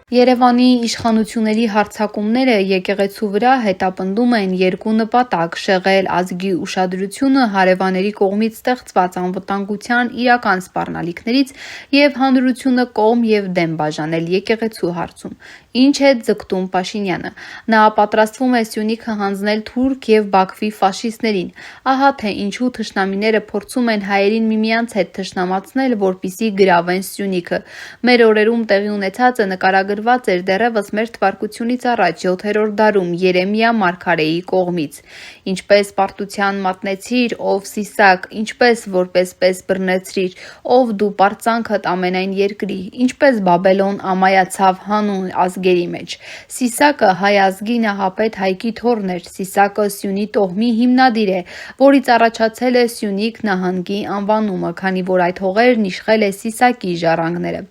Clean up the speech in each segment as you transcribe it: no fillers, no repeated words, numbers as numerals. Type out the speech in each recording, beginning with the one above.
Երևանի իշխանությունների հարձակումները եկեղեցու վրա հետապնդում են երկու նպատակ՝ շեղել ազգի ուշադրությունը հարևանների կողմից ստեղծված անվտանգության իրական սպառնալիքներից և հանրությունը կողմ և դեմ բաժանել եկեղեցու հարցում։ Ինչ է ձգտում Փաշինյանը։ Նա պատրաստվում է Սյունիքը հանձնել թուրք և Բաքվի ֆաշիստներին։ Ահա թե ինչու թշնամիները փորձում են հայերին միմյանց հետ թշնամացնել, որպեսզի գրավեն Սյունիքը։ Մեր օրերում տեղի ունեցածը նկարագրված էր դեռևս մ.թ.ա. 7-րդ դարում Երեմիա մարգարեի կողմից։ Ինչպես պարտության մատնեցիր, ով Սիսակ, ինչպես որպես պես բռնեցրիր, ով դու պարծանքդ ամենայն երկրի, ինչպես Բաբելոն ամայացավ հանուն ազգերի մեջ։ Սիսակը հայ ազգի նահապետ Հայկի թոռն էր։ Սիսակը Սյունի տոհմի հիմնադիր է, որից առաջացել է Սյունիք նահանգի անվանումը, քանի որ այդ հողերն իշխել է Սիսակի ժառանգները։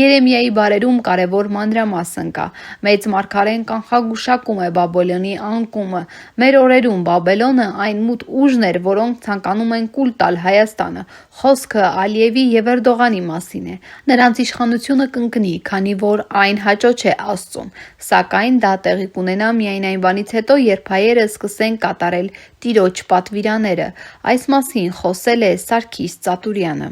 Երեմիայի բարերում կարևոր մանրամասն կա։ Մեծ մարգարեն կանխագուշակում է Բաբելոնի անկումը։ Մեր օրերում Բաբելոնը այն մութ ուժն էր, որոնք ցանկանում են կուլ տալ Հայաստանը։ Խոսքը Ալիևի և Էրդողանի մասին է։ Նրանց իշխանությունը կընկնի, քանի որ այն հաճո չէ Աստծուն։ Սակայն դա տեղի կունենա միայն այն բանից հետո, երբ հայերը սկսեն կատարել Տիրոջ պատվիրանները։ Այս մասին խոսել է Սարգիս Ծատուրյանը։